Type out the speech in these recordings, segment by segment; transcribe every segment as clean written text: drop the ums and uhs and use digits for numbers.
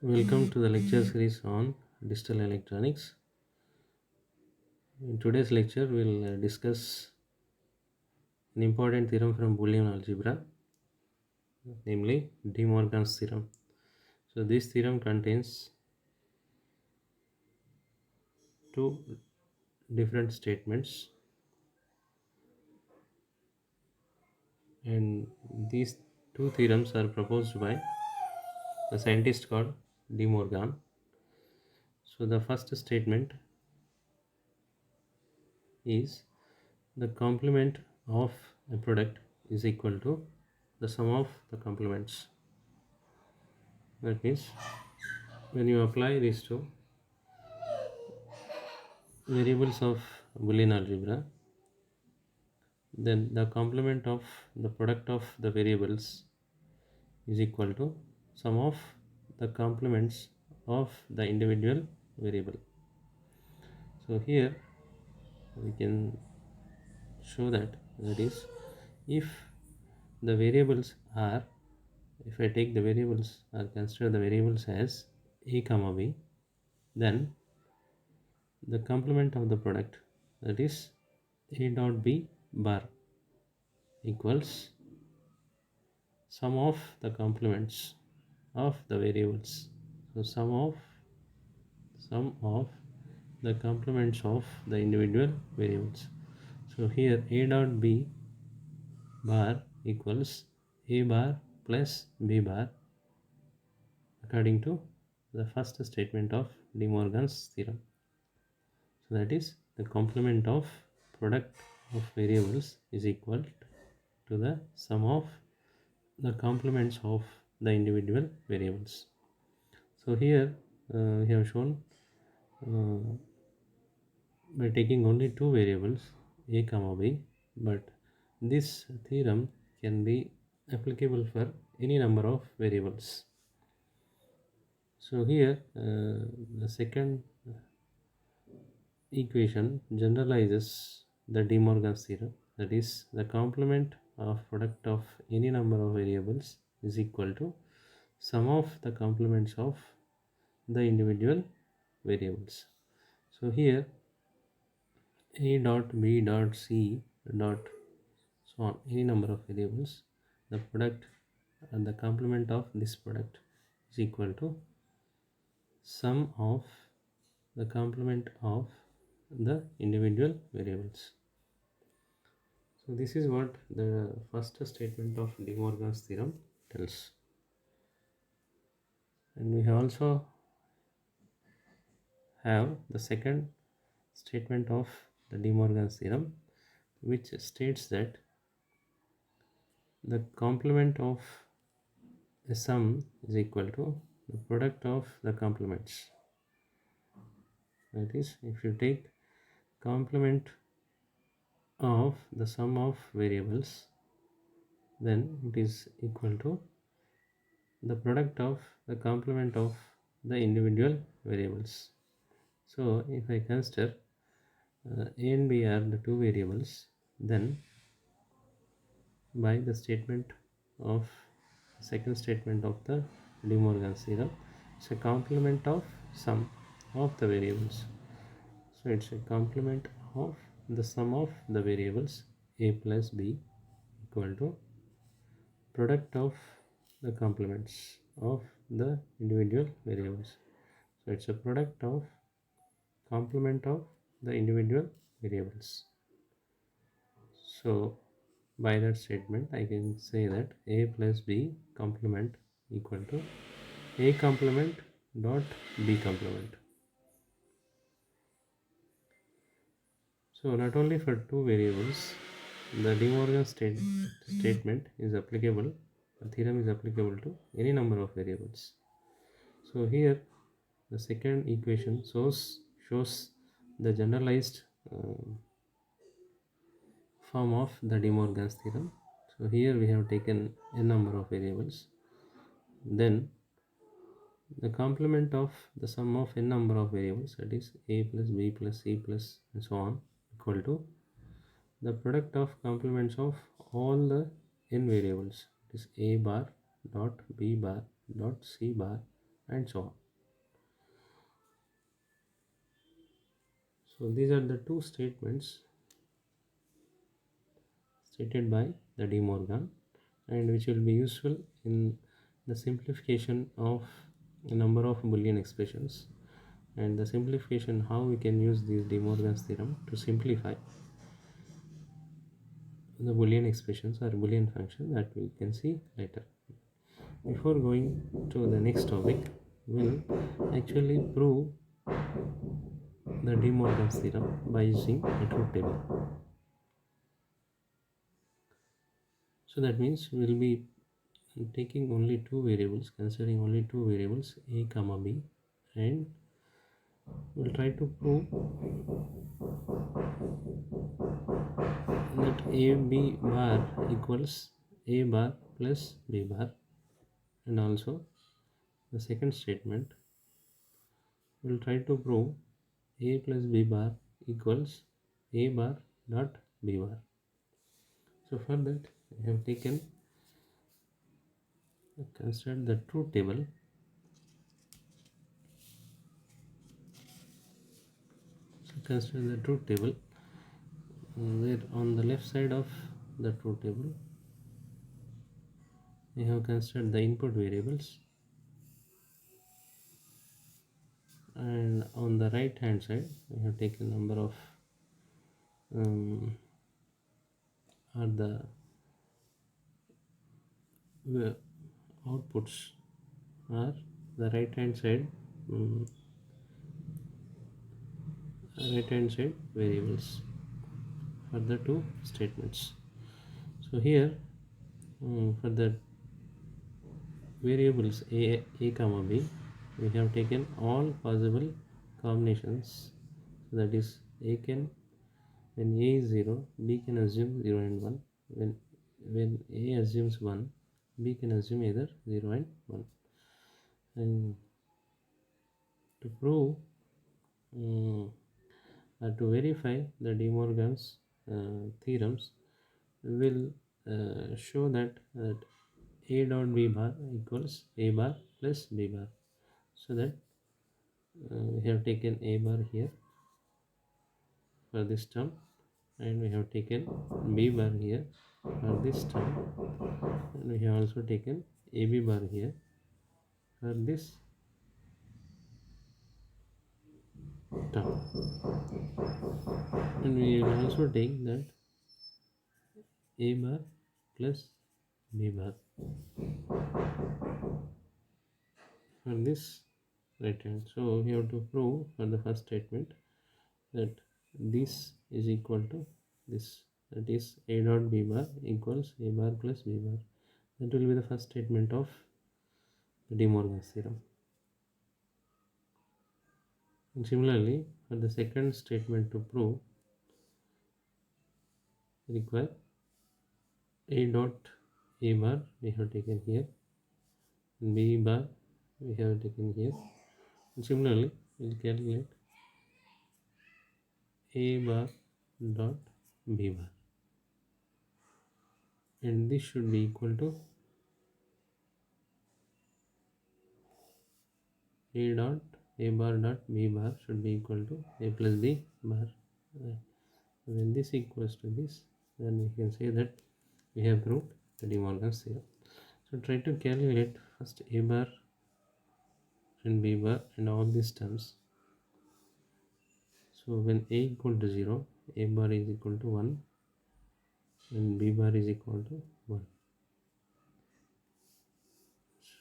Welcome to the lecture series on digital electronics. In today's lecture, we'll discuss an important theorem from Boolean algebra, namely Demorgans theorem. So, this theorem contains two different statements, and these two theorems are proposed by a scientist called Demorgan. So, the first statement is the complement of a product is equal to the sum of the complements. That means when you apply these two variables of Boolean algebra, then the complement of the product of the variables is equal to sum of the complements of the individual variable. So here we can show that is, if the variables are, if I take the variables or consider the variables as a comma b, then the complement of the product, that is a dot b bar, equals sum of the complements of the variables. So sum of the complements of the individual variables. So here a dot b bar equals a bar plus b bar according to the first statement of De Morgan's theorem. So that is, the complement of product of variables is equal to the sum of the complements of the individual variables. So here we have shown by taking only two variables a comma b, but this theorem can be applicable for any number of variables. So here the second equation generalizes the De Morgan's theorem, that is, the complement of product of any number of variables is equal to sum of the complements of the individual variables. So here a dot b dot c dot so on, any number of variables, the product and the complement of this product is equal to sum of the complement of the individual variables. So this is what the first statement of De Morgan's theorem tells. And we also have the second statement of the De Morgan's theorem, which states that the complement of a sum is equal to the product of the complements. That is, if you take complement of the sum of variables, then it is equal to the product of the complement of the individual variables. So if I consider a and b are the two variables, then by the statement of second statement of the De Morgan's theorem, it's a complement of sum of the variables. So it's a complement of the sum of the variables a plus b equal to product of the complements of the individual variables. So it's a product of complement of the individual variables. So by that statement I can say that a plus b complement equal to a complement dot b complement. So not only for two variables, the De Morgan statement is applicable, the theorem is applicable to any number of variables. So here the second equation shows the generalized form of the De Morgan's theorem. So here we have taken a number of variables, then the complement of the sum of n number of variables, that is a plus b plus c plus and so on, equal to the product of complements of all the n variables, that is a bar dot b bar dot c bar and so on. So these are the two statements stated by the De Morgan, and which will be useful in the simplification of a number of Boolean expressions, and the simplification how we can use this De Morgan's theorem to simplify the Boolean expressions or Boolean function that we can see later. Before going to the next topic, we'll actually prove the De Morgan's theorem by using a truth table. So that means we'll be taking only two variables, considering only two variables a comma b, and we'll try to prove that a b bar equals a bar plus b bar, and also the second statement we'll try to prove a plus b bar equals a bar dot b bar. So for that I have taken consider the truth table. So consider the truth table where on the left side of the truth table we have considered the input variables, and on the right hand side we have taken number of are the outputs are the right hand side variables for the two statements. So here for the variables a comma b we have taken all possible combinations. So that is a can, when a is 0, b can assume 0 and 1. When a assumes 1, b can assume either 0 and 1. And to prove to verify the De Morgan's theorems, we will show that a dot b bar equals a bar plus b bar. So that we have taken a bar here for this term, and we have taken b bar here for this term, and we have also taken ab bar here for this term, and we will also take that a bar plus b bar for this right hand. So we have to prove for the first statement that this is equal to this, that is a dot b bar equals a bar plus b bar. That will be the first statement of the De Morgan's theorem. And similarly for the second statement to prove, require a dot a bar we have taken here, and b bar we have taken here, and similarly we will calculate a bar dot b bar, and this should be equal to a dot a bar dot b bar should be equal to a plus b bar. When this equals to this, then we can say that we have proved the De Morgan's theorem. So try to calculate first a bar and b bar and all these terms. So when a equal to 0, a bar is equal to 1 and b bar is equal to 1.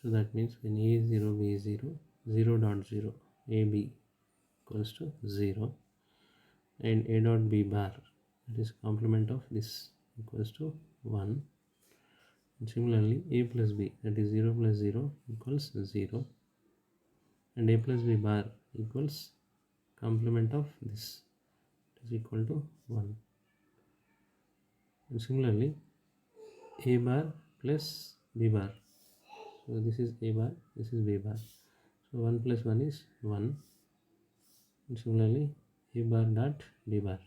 So that means when a is 0, b is 0, 0 dot 0, ab equals to 0, and a dot b bar, that is complement of this, equals to 1. And similarly a plus b, that is 0 plus 0 equals 0, and a plus b bar equals complement of this, is equal to 1. And similarly a bar plus b bar, so this is a bar, this is b bar, so 1 plus 1 is 1. And similarly a bar dot b bar,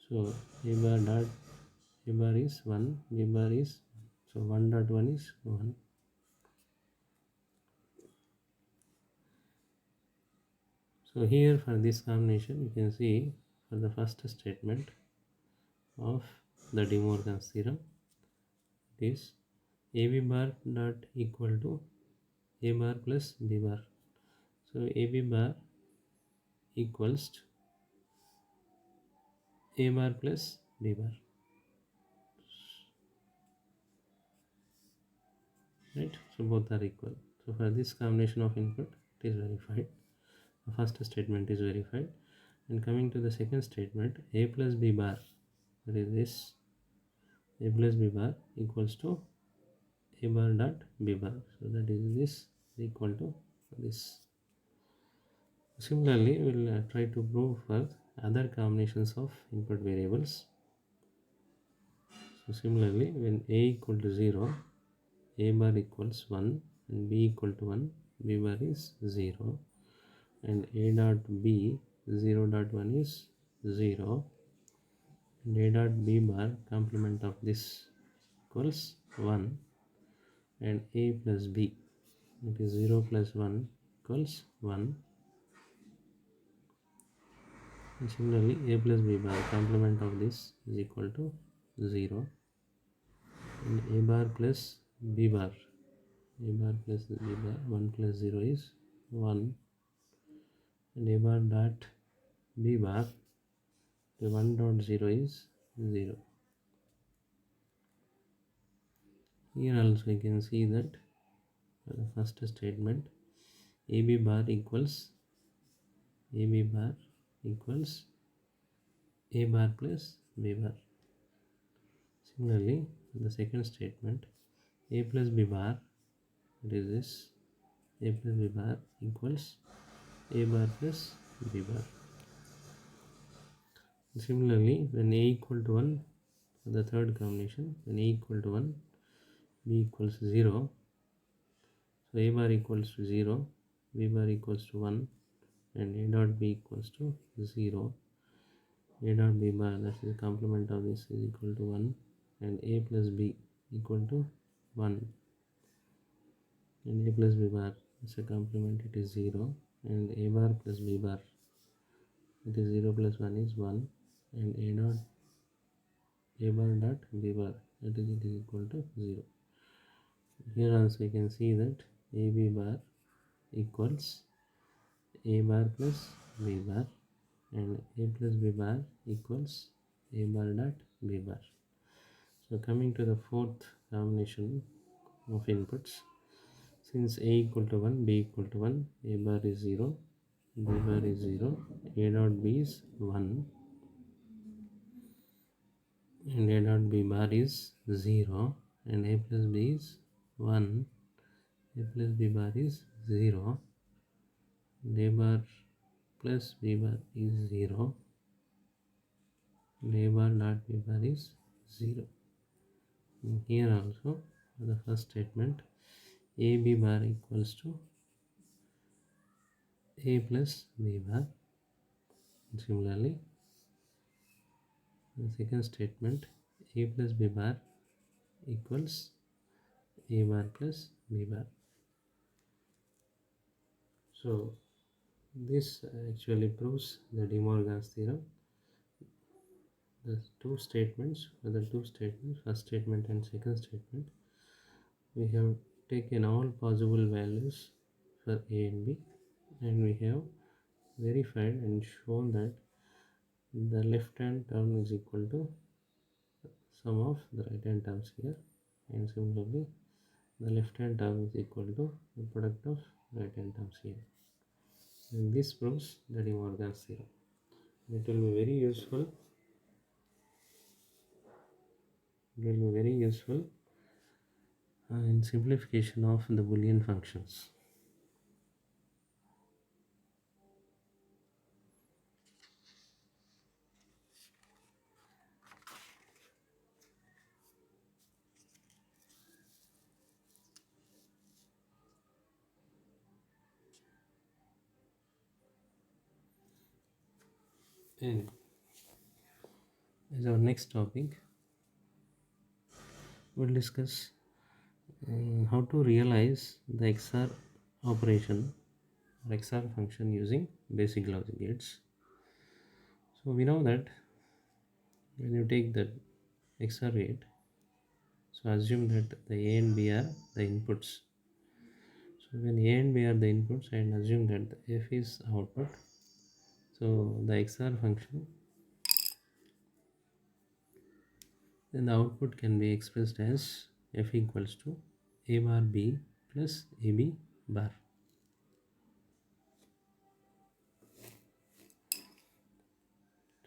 so a bar dot a bar is 1, b bar is 1, so 1 dot 1 is 1. So here for this combination you can see for the first statement of the Demorgans theorem, it is AB bar dot equal to A bar plus B bar. So AB bar equals to A bar plus B bar, right? So both are equal. So for this combination of input it is verified. The first statement is verified. And coming to the second statement, A plus B bar, that is this A plus B bar equals to A bar dot B bar. So that is this equal to this. Similarly, we will try to prove for other combinations of input variables. So similarly, when A equal to 0, A bar equals 1 and B equal to 1, B bar is 0, and A dot B 0 dot 1 is 0, and A dot B bar complement of this equals 1, and A plus B, it is 0 plus 1 equals 1, and similarly A plus B bar complement of this is equal to 0, and A bar plus B bar, A bar plus B bar, 1 plus 0 is 1, and A bar dot B bar, the 1 dot 0 is 0. Here also you can see that the first statement AB bar equals AB bar equals A bar plus B bar. Similarly, the second statement A plus B bar, it is this A plus B bar equals A bar plus B bar. Similarly, when A equal to 1, the third combination, when A equal to 1, B equals 0, so A bar equals to 0, B bar equals to 1, and A dot B equals to 0. A dot B bar, that is the complement of this, is equal to 1, and A plus B equal to 1, and A plus B bar is a complement, it is 0, and A bar plus B bar, it is 0 plus 1 is 1, and A bar dot B bar, that is it is equal to 0. Here also you can see that AB bar equals A bar plus B bar, and A plus B bar equals A bar dot B bar. So coming to the fourth combination of inputs, since A equal to 1, B equal to 1, A bar is 0, B bar is 0, A dot B is 1, and A dot B bar is 0, and A plus B is 1, A plus B bar is 0, and A bar plus B bar is 0, and A bar dot B bar is 0. And here also the first statement AB bar equals to A plus B bar. And similarly, the second statement A plus B bar equals A bar plus B bar. So this actually proves the Demorgans theorem. The two statements, first statement and second statement, we have taken all possible values for A and B, and we have verified and shown that the left hand term is equal to sum of the right hand terms here, and similarly the left hand term is equal to the product of right hand terms here. And this proves the Demorgans theorem. It will be very useful. In simplification of the Boolean functions. And as our next topic, we'll discuss how to realize the XOR operation or XOR function using basic logic gates. So we know that when you take the XOR gate, so assume that the A and B are the inputs. So when A and B are the inputs and assume that the F is output, so the XOR function, then the output can be expressed as F equals to A bar B plus AB bar.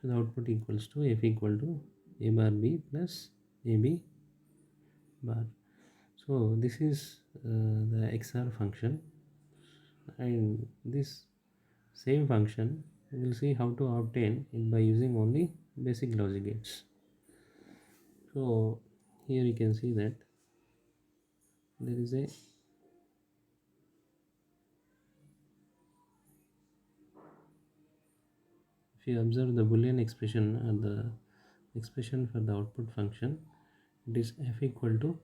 So the output equals to F equal to A bar B plus AB bar. So this is the XOR function, and this same function we will see how to obtain it by using only basic logic gates. So here you can see that there is a if you observe the boolean expression or the expression for the output function, it is f equal to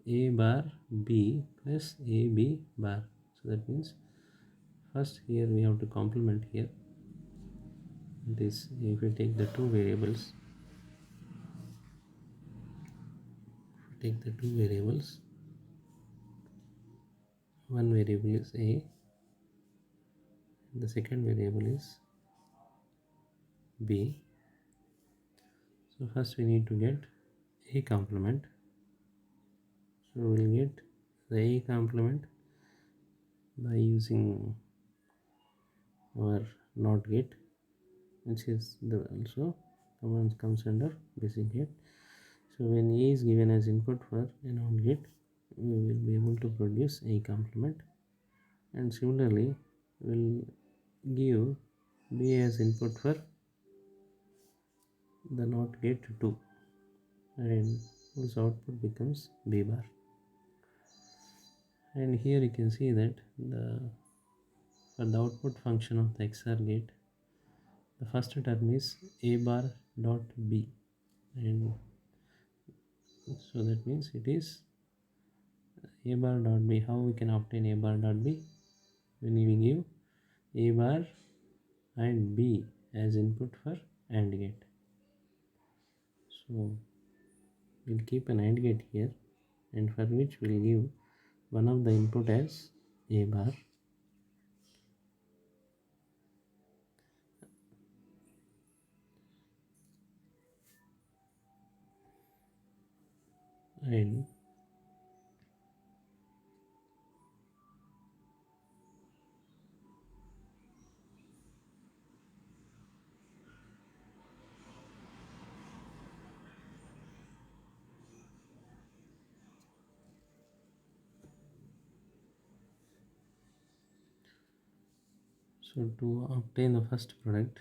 a bar b plus ab bar. So that means first here we have to complement here. It is if we take the two variables, one variable is a, the second variable is b. So first we need to get a complement. So we will get the a complement by using our NOT gate, which is the also comes under basic gate. So when A is given as input for a NOT gate, we will be able to produce a complement, and similarly will give B as input for the NOT gate 2, and whose output becomes B bar. And here you can see that for the output function of the XOR gate, the first term is A bar dot B, and so that means it is A bar dot B. How we can obtain A bar dot B? When we give A bar and B as input for AND gate. So we'll keep an AND gate here, and for which we'll give one of the input as A bar and so to obtain the first product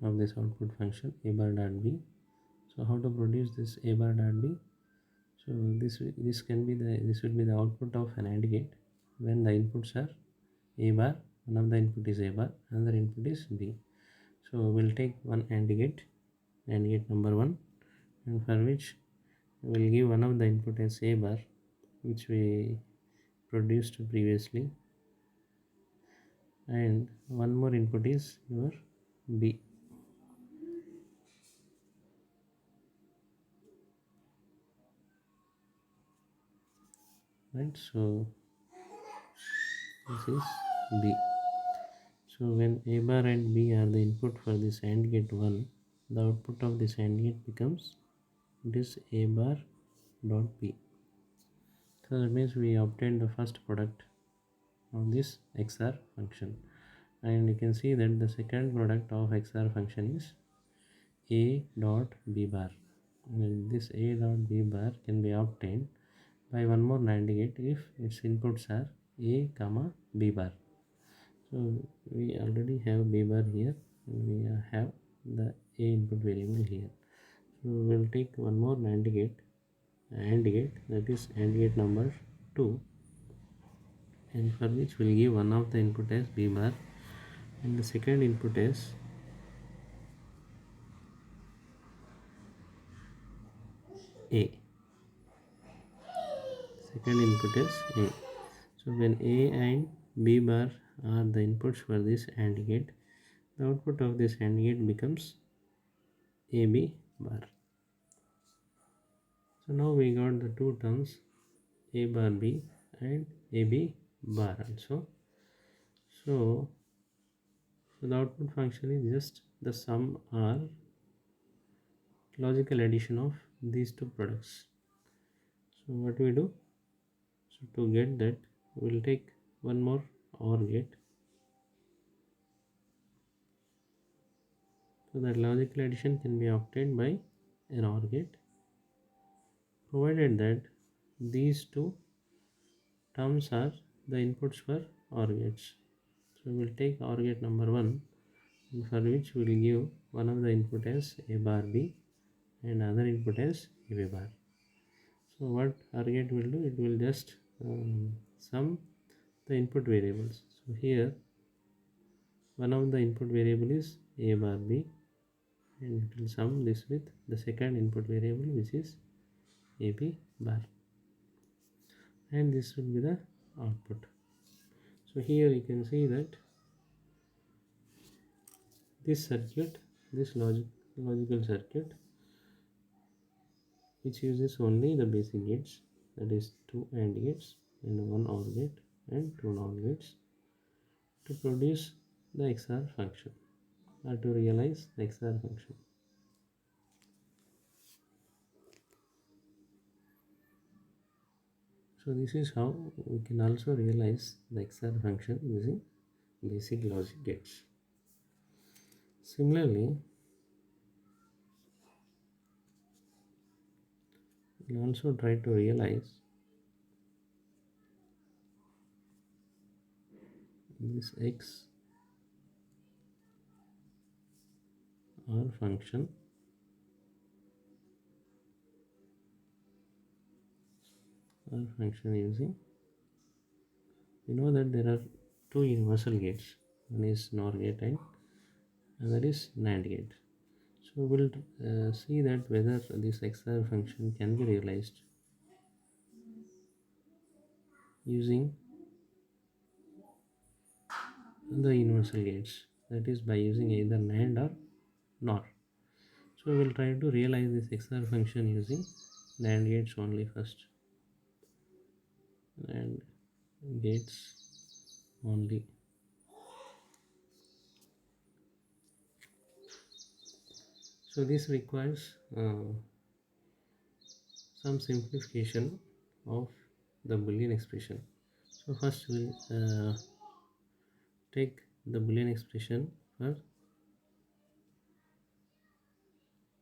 of this output function A bar dot B. So how to produce this A bar dot B? So this will be the output of an AND gate when the inputs are A bar, one of the input is A bar, another input is B. So we'll take one AND gate number 1, and for which we'll give one of the input as A bar, which we produced previously, and one more input is your B. Right, so this is B. So when A bar and B are the input for this AND gate 1, the output of this AND gate becomes this A bar dot B. So that means we obtained the first product of this XOR function, and you can see that the second product of XOR function is A dot B bar, and this A dot B bar can be obtained by one more NAND gate if its inputs are A comma B bar. So we already have B bar here, and we have the A input variable here. So we will take one more NAND gate, AND gate, that is AND gate number 2, and for which we will give one of the input as B bar and the second input as A. second input is A. So when A and B bar are the inputs for this AND gate, the output of this AND gate becomes AB bar. So now we got the two terms A bar B and AB bar also. So the output function is just the sum or logical addition of these two products. So what we do? So to get that, we will take one more OR gate. So that logical addition can be obtained by an OR gate, provided that these two terms are the inputs for OR gates. So we will take OR gate number 1, for which we will give one of the input as A bar B and other input as AB bar. So what OR gate will do? It will just sum the input variables. So here one of the input variable is A bar B, and it will sum this with the second input variable, which is AB bar, and this will be the output. So here you can see that this circuit, this logical circuit, which uses only the basic gates, that is 2 AND gates and 1 OR gate and 2 NOR gates, to produce the XOR function or to realize the XOR function. So this is how we can also realize the XOR function using basic logic gates. Similarly, we'll also try to realize this XOR function using, we know that there are two universal gates, one is NOR gate and another is NAND gate. So we'll see that whether this XOR function can be realized using the universal gates, that is by using either NAND or NOR. So we will try to realize this XOR function using NAND gates only first, and gates only. So this requires some simplification of the Boolean expression. So first we'll take the Boolean expression for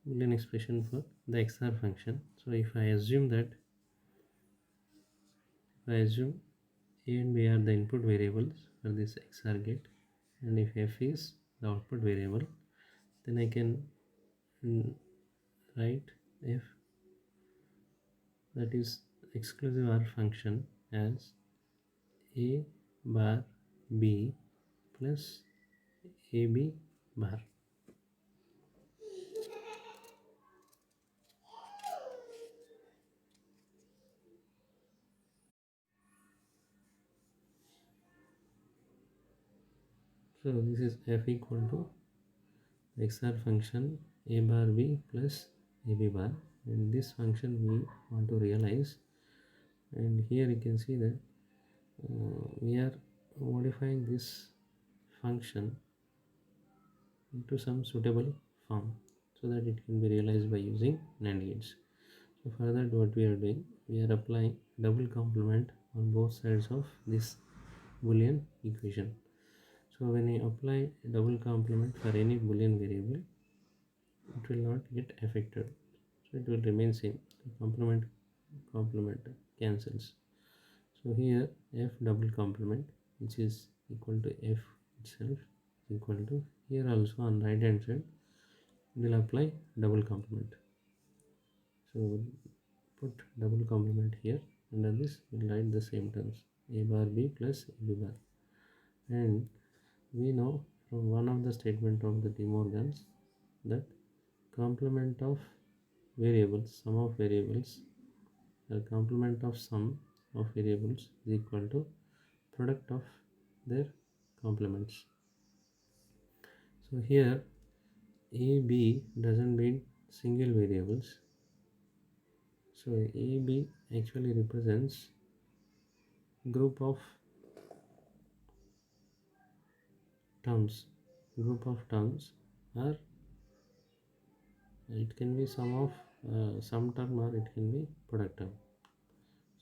the XOR function. So if I assume A and B are the input variables for this XOR gate, and if F is the output variable, then I can write F, that is exclusive OR function, as A bar B plus AB bar. So this is F equal to XOR function A bar B plus AB bar, and this function we want to realize. And here you can see that we are modifying this function into some suitable form so that it can be realized by using NAND gates. So for that, what we are doing, we are applying double complement on both sides of this Boolean equation. So when you apply double complement for any Boolean variable, it will not get affected, so it will remain same. Complement cancels. So here F double complement, which is equal to F itself, is equal to, here also on right hand side we will apply double complement. So we'll put double complement here, under this we'll write the same terms, A bar B plus AB bar. And we know from one of the statement of the Demorgans that complement of variables, sum of variables, the complement of sum of variables is equal to product of their complements. So here a b doesn't mean single variables. So a b actually represents group of terms. Group of terms are, it can be sum of some term, or it can be product term.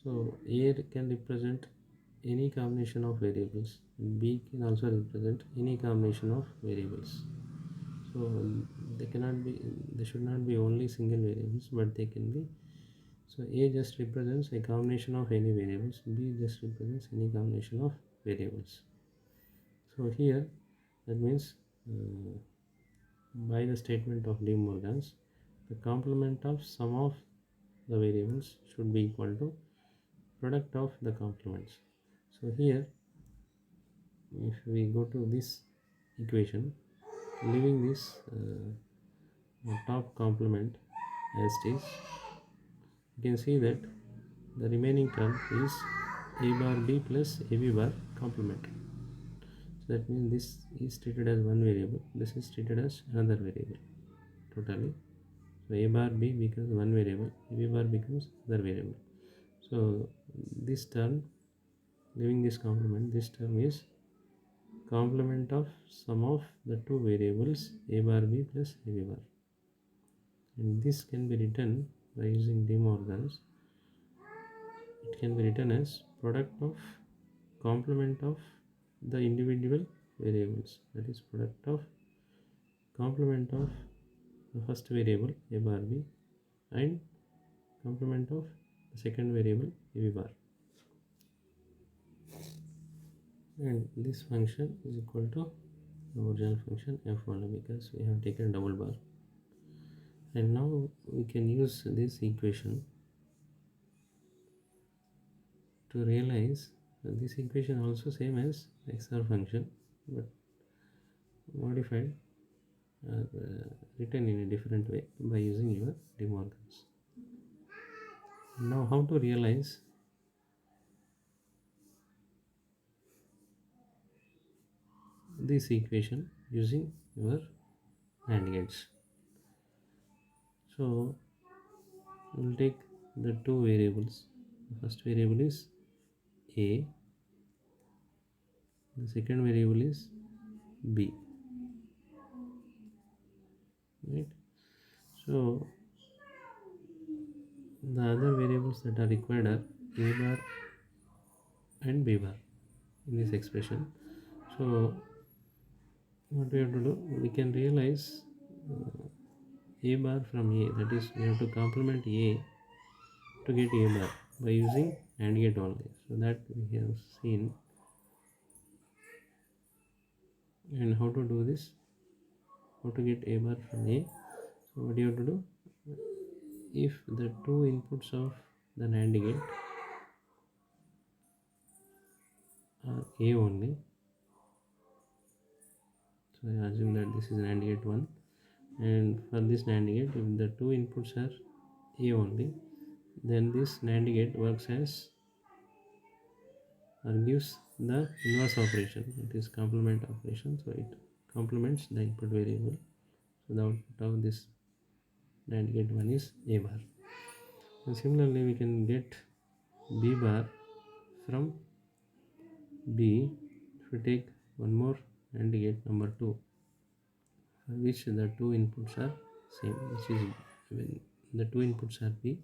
So A can represent any combination of variables. B can also represent any combination of variables. So they should not be only single variables, but they can be. So A just represents a combination of any variables. B just represents any combination of variables. So here that means by the statement of Demorgans, the complement of sum of the variables should be equal to product of the complements. So here if we go to this equation, leaving this top complement as it is, you can see that the remaining term is a bar b plus ab bar complement. So that means this is treated as one variable, this is treated as another variable totally. So a bar b becomes one variable, ab bar becomes other variable. So this term, leaving this complement, this term is complement of sum of the two variables a bar b plus ab bar, and this can be written by using Demorgans. It can be written as product of complement of the individual variables, that is product of complement of the first variable a bar b and complement of the second variable ab bar, and this function is equal to the original function f only because we have taken double bar. And now we can use this equation to realize that this equation also same as XOR function, but modified or written in a different way by using your Demorgans. Now how to realize this equation using your AND gates. So we'll take the two variables. The first variable is a, the second variable is b, right? So the other variables that are required are a bar and b bar in this expression. So what we have to do, we can realize a bar from a, that is we have to complement a to get a bar by using AND gate only. So that we have seen. And how to do this, how to get a bar from a. So what you have to do, if the two inputs of the NAND gate are a only, so I assume that this is NAND gate 1, and for this NAND gate if the two inputs are a only, then this NAND gate works as or gives the inverse operation, it is complement operation. So it complements the input variable. So the output of this NAND gate 1 is a bar. And similarly we can get b bar from b if we take one more AND gate number 2, for which the two inputs are same, which is when the two inputs are b,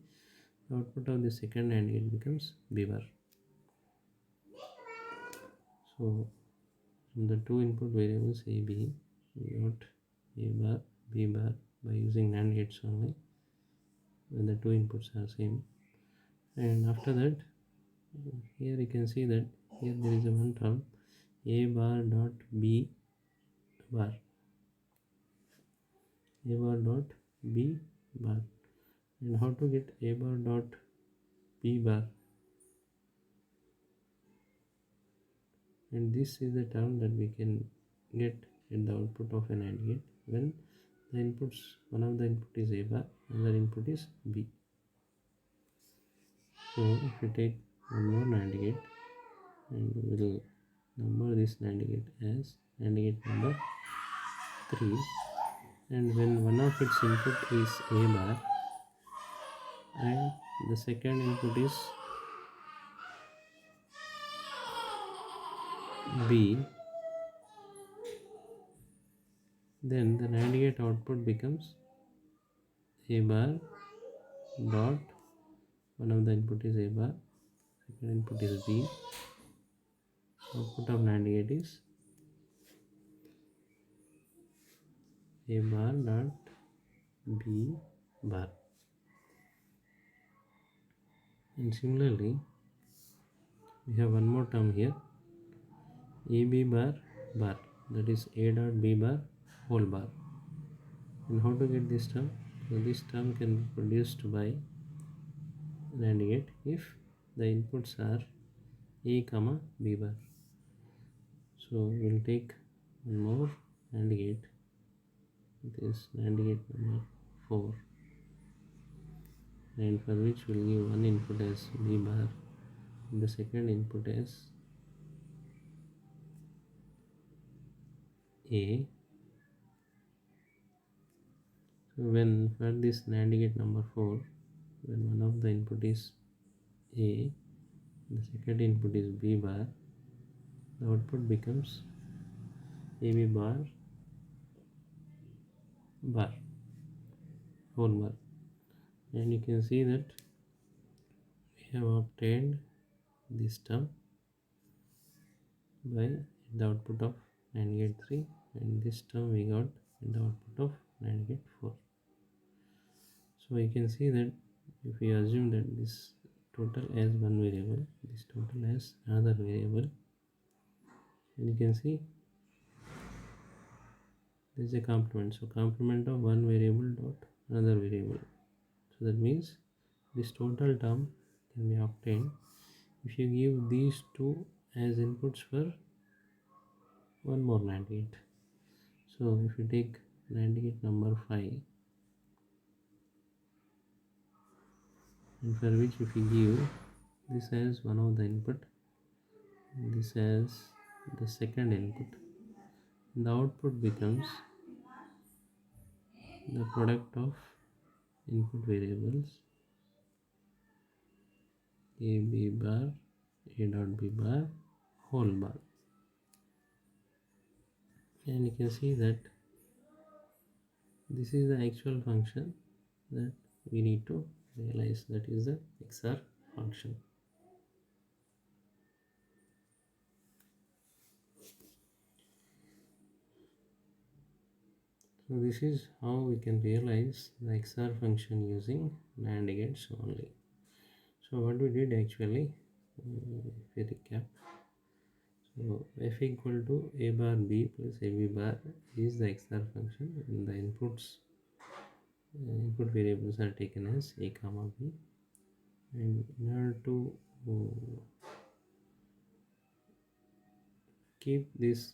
the output of the second AND gate becomes b bar. So from the two input variables a b, we got a bar b bar by using NAND gates only when the two inputs are same. And after that, here you can see that here there is a one term a bar dot b bar, a bar dot b bar. And how to get a bar dot b bar, and this is the term that we can get in the output of an AND gate when the inputs, one of the input is a bar, another input is b. So if we take one more NAND gate, and we will number this NAND gate as NAND gate number 3. And when one of its input is A bar and the second input is B, then the NAND gate output becomes A bar dot, one of the input is A bar, second input is B, output of NAND gate is A bar dot B bar. And similarly, we have one more term here, AB bar bar, that is A dot B bar whole bar. And how to get this term? So this term can be produced by NAND gate if the inputs are A comma B bar. So we'll take one more NAND gate, this NAND gate number 4, and for which we'll give one input as B bar and the second input as A. So when for this NAND gate number 4, when one of the input is A, the second input is B bar, the output becomes AB bar bar whole bar. And you can see that we have obtained this term by the output of NAND gate 3, and this term we got in the output of NAND gate 4. So you can see that if we assume that this total as one variable, this total as another variable, and you can see this is a complement. So complement of one variable dot another variable. So that means this total term can be obtained if you give these two as inputs for one more NAND gate. So if you take NAND gate number 5, and for which if you give this as one of the input, this as the second input, the output becomes the product of input variables A B bar A dot B bar whole bar. And you can see that this is the actual function that we need to realize, that is the XOR function. So this is how we can realize the XOR function using NAND gates only. So what we did actually, if we recap, so f equal to A bar B plus AB bar is the XOR function, and the inputs input variables are taken as A comma B, and in order to keep this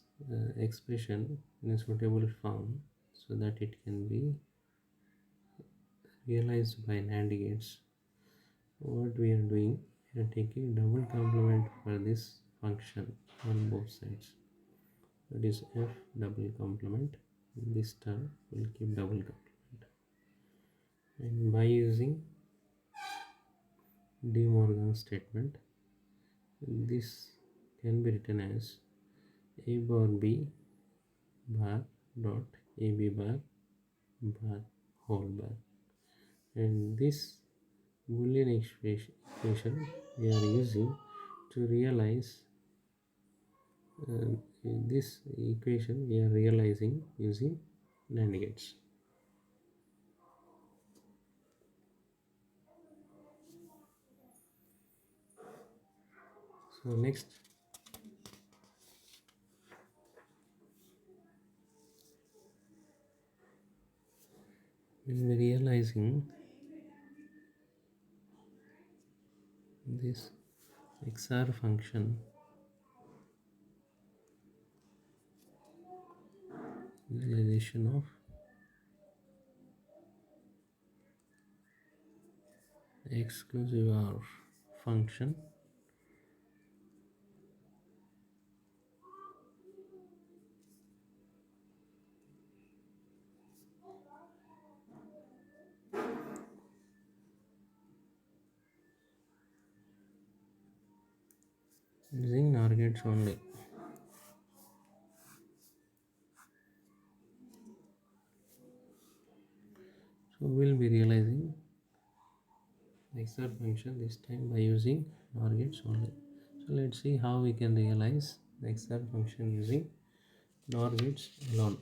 expression in a suitable form so that it can be realized by NAND gates, what we are doing, we are taking double complement for this function on both sides, that is f double complement. This term will keep double complement, and by using Demorgans statement, this can be written as A bar B bar dot AB bar bar whole bar. And this Boolean expression we are using to realize this equation we are realizing using NAND gates. So next, we will be realizing this XOR function realization of exclusive OR function using NOR gates only. So we'll be realizing the XOR function this time by using NOR gates only. So let's see how we can realize the XOR function using NOR gates alone.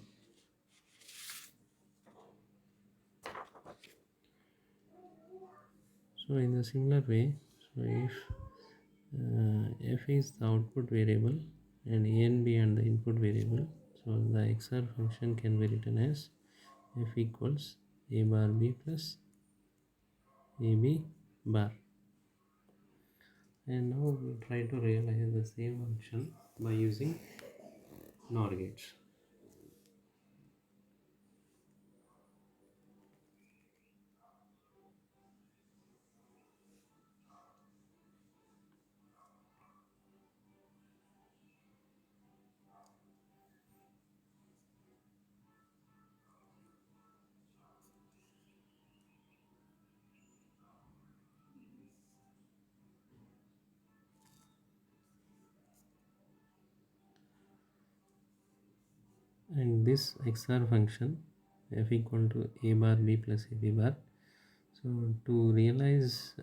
So in a similar way, so if f is the output variable and a and b are the input variable, so the XOR function can be written as f equals a bar b plus ab bar. And now we try to realize the same function by using NOR gates. And this XOR function f equal to a bar b plus ab bar. So to realize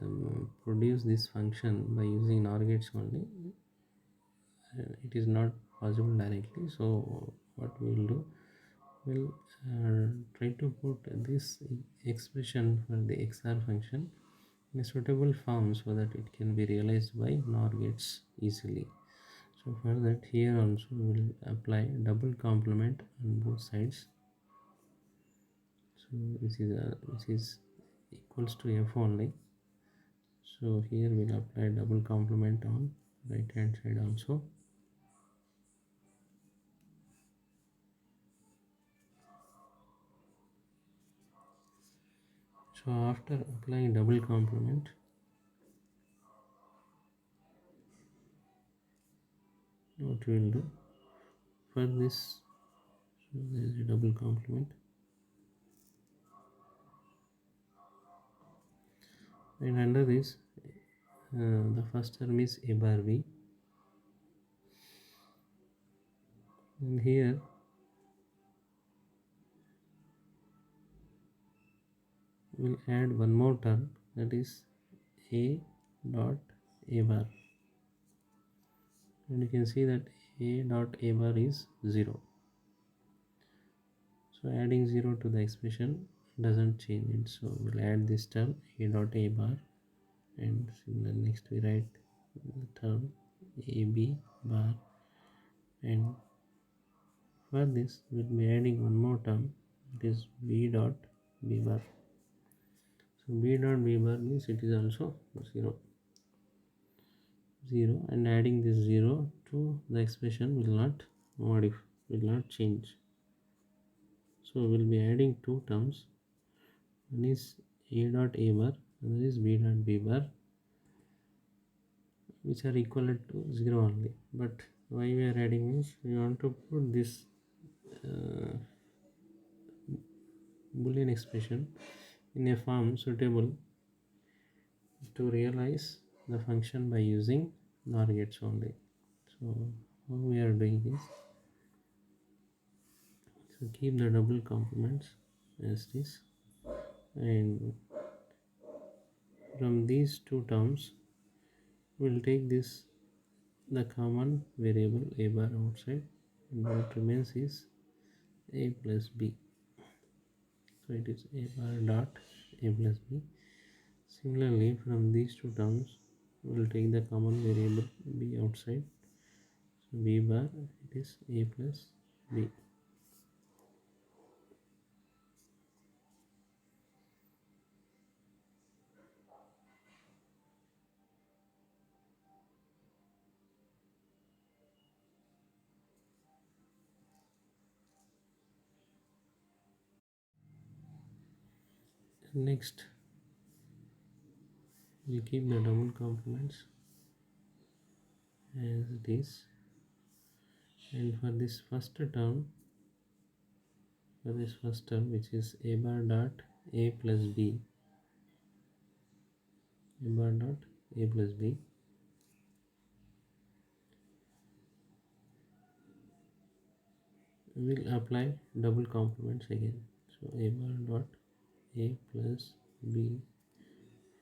produce this function by using NOR gates only, it is not possible directly. So what we will do, we'll try to put this expression for the XOR function in a suitable form so that it can be realized by NOR gates easily. So for that, here also we will apply double complement on both sides. So which is equals to f only. So here we will apply double complement on right hand side also. So after applying double complement, what we will do for this, so there is a double complement, and under this the first term is a bar b, and here we'll add one more term, that is a dot a bar, and you can see that a dot a bar is 0. So adding 0 to the expression doesn't change it, so we'll add this term a dot a bar, and next we write the term ab bar, and for this we'll be adding one more term, it is b dot b bar. So b dot b bar means it is also 0, and adding this 0 to the expression will not modify, will not change. So we'll be adding two terms, one is a dot a bar, another is b dot b bar, which are equivalent to 0 only. But why we are adding means we want to put this boolean expression in a form suitable to realize the function by using NOR gates only. So how we are doing this, so keep the double complements as this, and from these two terms we'll take this the common variable a bar outside, and what remains is a plus b. So it is a bar dot a plus b. Similarly, from these two terms we will take the common variable b outside, so b bar, it is a plus b. Next we keep the double complements as it is, and for this first term, which is a bar dot a plus b, a bar dot a plus b, we will apply double complements again. So a bar dot a plus b.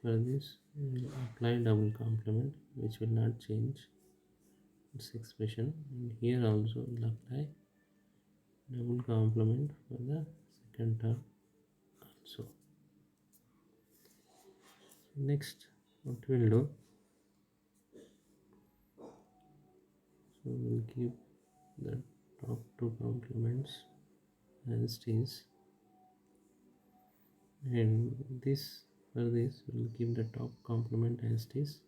For this we will apply double complement, which will not change its expression, and here also we will apply double complement for the second term also. Next, what we'll do, so we'll keep the top two complements as it is, and this, for this we'll keep the top complement as it is.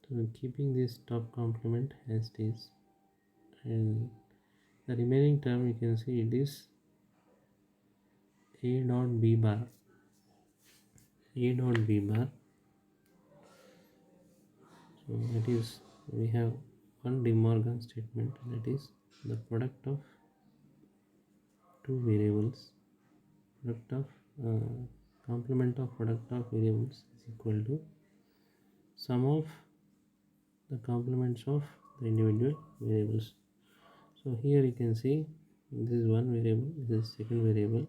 So keeping this top complement as it is, and the remaining term you can see it is a dot b bar. A dot b bar. So that is, we have one Demorgan statement, that is the product of two variables, product of complement of product of variables is equal to sum of the complements of the individual variables. So here you can see this is one variable, this is second variable,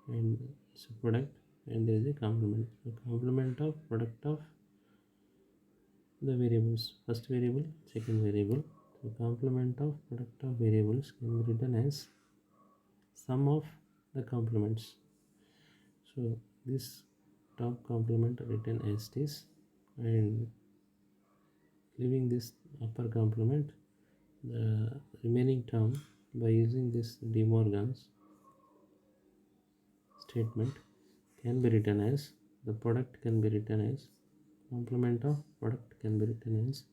and it's a product, and there is a complement. So complement of product of the variables, first variable, second variable. So complement of product of variables can be written as sum of the complements. So this top complement written as this, and leaving this upper complement, the remaining term, by using this Demorgans statement, can be written as, the product can be written as, complement of product can be written as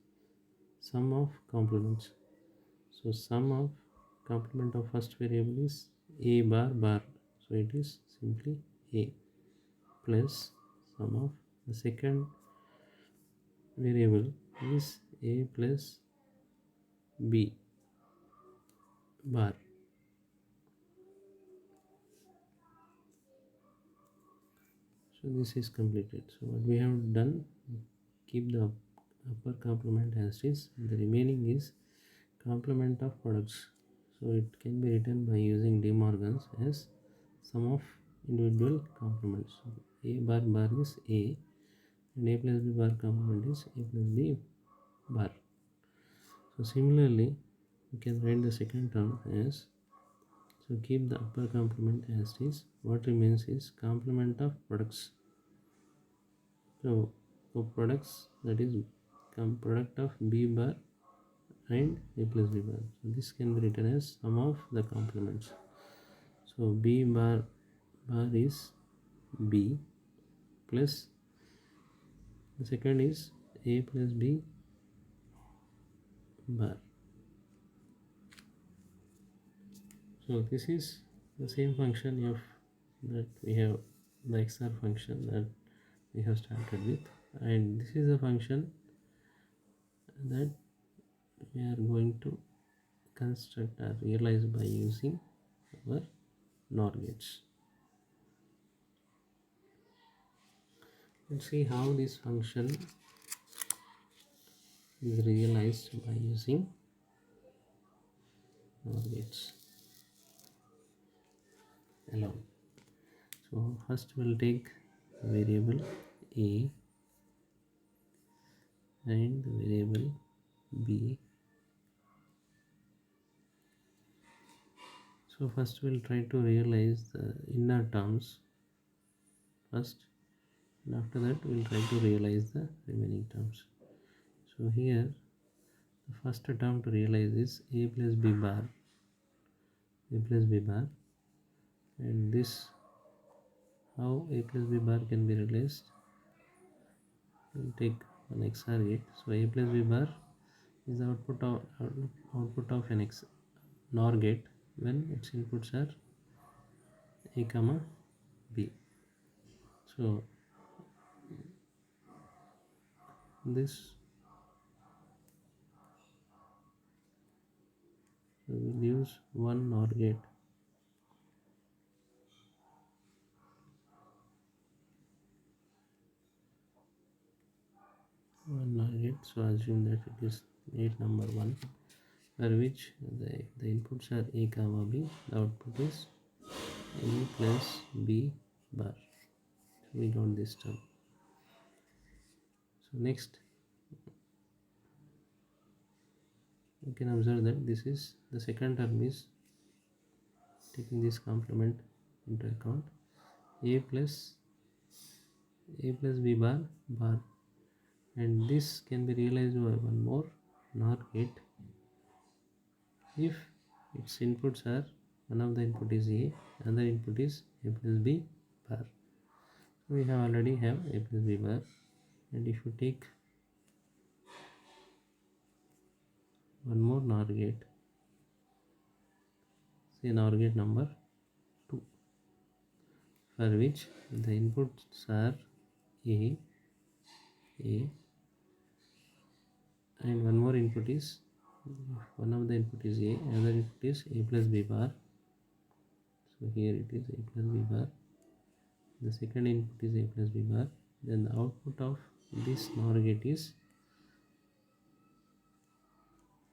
sum of complements. So sum of complement of first variable is a bar bar, so it is simply a, plus sum of the second variable is a plus b bar. So this is completed. So what we have done, keep the upper complement as is, the remaining is complement of products. So it can be written by using Demorgans as sum of individual complements. So a bar bar is a, and a plus b bar complement is a plus b bar. So similarly, we can write the second term as, so keep the upper complement as is, what remains is complement of products. So for products, that is product of b bar and a plus b bar. So this can be written as sum of the complements. So b bar is b, plus the second is a plus b bar. So this is the same function f that we have, the XOR function that we have started with, and this is a function that we are going to construct or realize by using our NOR gates. Let's see how this function is realized by using NOR gates alone. So first we'll take variable a and variable b. So first we'll try to realize the inner terms first, and after that we'll try to realize the remaining terms. So here the first term to realize is a plus b bar, and this, how a plus b bar can be realized, we'll take an XOR gate. So a plus b bar is the output of an NOR gate when its inputs are a comma b. So this, we will use one NOR gate. one NOR gate. So assume that it is gate number 1, for which the inputs are A comma B, the output is A plus B bar. So we got this term. So next you can observe that this is the second term is taking this complement into account, a plus b bar, and this can be realized by one more NOR gate if its inputs are, one of the input is A, another input is A plus B bar. So we have already have A plus B bar, and if you take one more NOR gate, say NOR gate number 2, for which the inputs are A, and one more input is, one of the input is A, another input is A plus B bar. So here it is A plus B bar, the second input is A plus B bar, then the output of this NOR gate is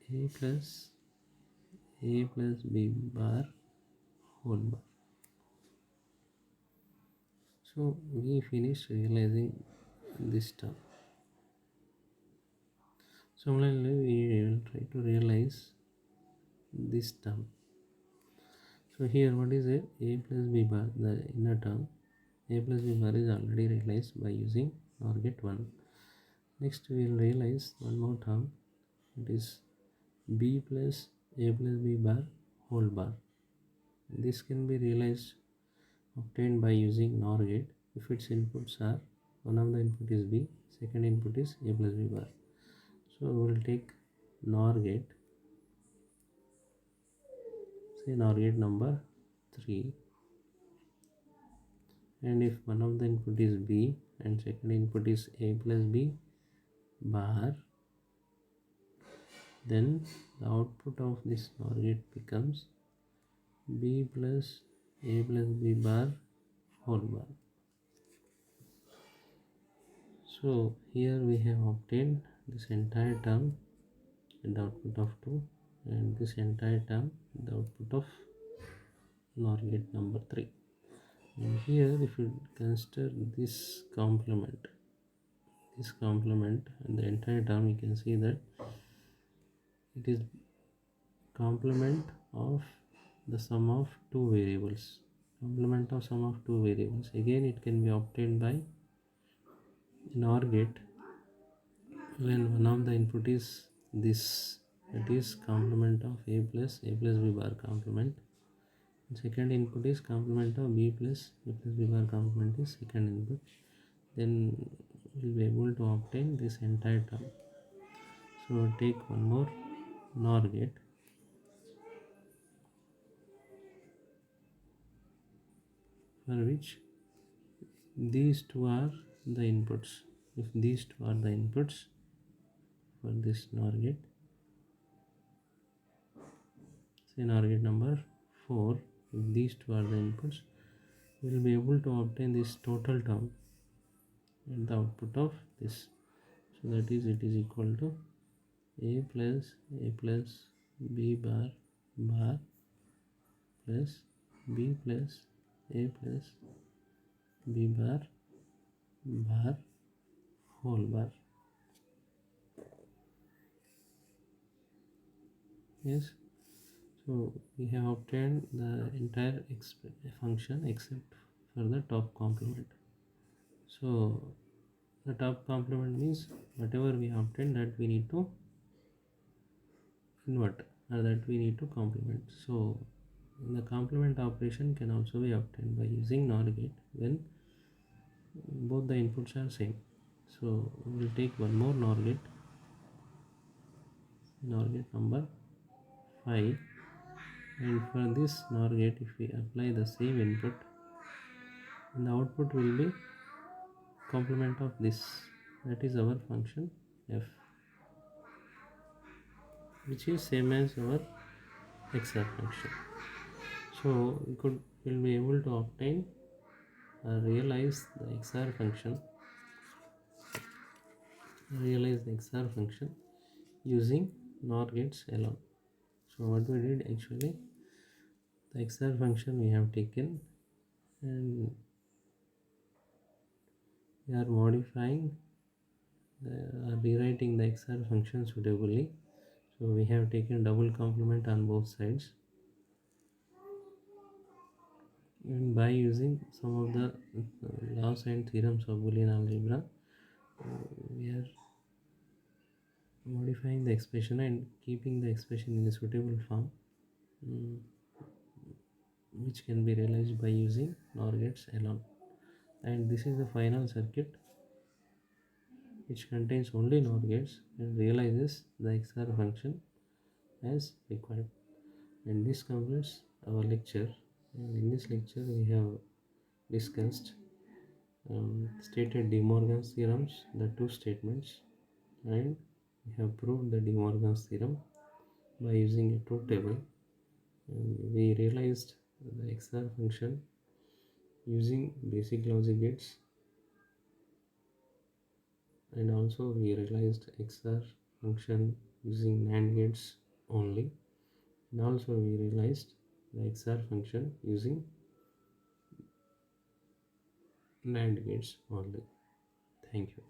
A plus B bar whole bar. So we finished realizing this term. Similarly, we will try to realize this term. So here what is A plus B bar, the inner term. A plus B bar is already realized by using NOR gate 1. Next we will realize one more term, it is B plus A plus B bar whole bar. This can be realized, obtained by using NOR gate if its inputs are, one of the input is B, second input is A plus B bar. So we will take NOR gate, say NOR gate number 3, and if one of the input is B and second input is A plus B bar, then the output of this NOR gate becomes B plus A plus B bar whole bar. So here we have obtained this entire term and the output of 2, and this entire term the output of NOR gate number 3. And here if you consider this complement and the entire term, you can see that it is complement of the sum of two variables. Complement of sum of two variables, again it can be obtained by NOR gate when one of the input is this, that is complement of A plus B bar complement. Second input is complement of B plus A plus B bar complement is second input. Then we will be able to obtain this entire term. So take one more NOR gate, for which these two are the inputs. If these two are the inputs for this NOR gate, say NOR gate number 4, if these two are the inputs, we will be able to obtain this total term and the output of this. So that is, it is equal to A plus B bar plus B plus A plus B bar whole bar. Yes, so we have obtained the entire function except for the top complement. So the top complement means whatever we obtained, that we need to invert, or that we need to complement. So the complement operation can also be obtained by using NOR gate when both the inputs are same. So we will take one more NOR gate number 5, and for this NOR gate if we apply the same input, the output will be complement of this, that is our function f, which is same as our XOR function. So we will be able to obtain realize the XOR function realize the XOR function using NOR gates alone. So what we did actually, the XOR function we have taken and we are modifying rewriting the XOR function suitably. So we have taken double complement on both sides, and by using some of the laws and theorems of Boolean algebra, we are modifying the expression and keeping the expression in a suitable form, mm, which can be realized by using NOR gates alone. And this is the final circuit which contains only NOR gates and realizes the XOR function as required. And this completes our lecture. And in this lecture we have discussed stated Demorgans theorems, the two statements, and we have proved the Demorgans theorem by using a truth table. And we realized the XOR function using basic logic gates, and also we realized XOR function using NAND gates only, and also we realized the XOR function using NAND gates only. Thank you.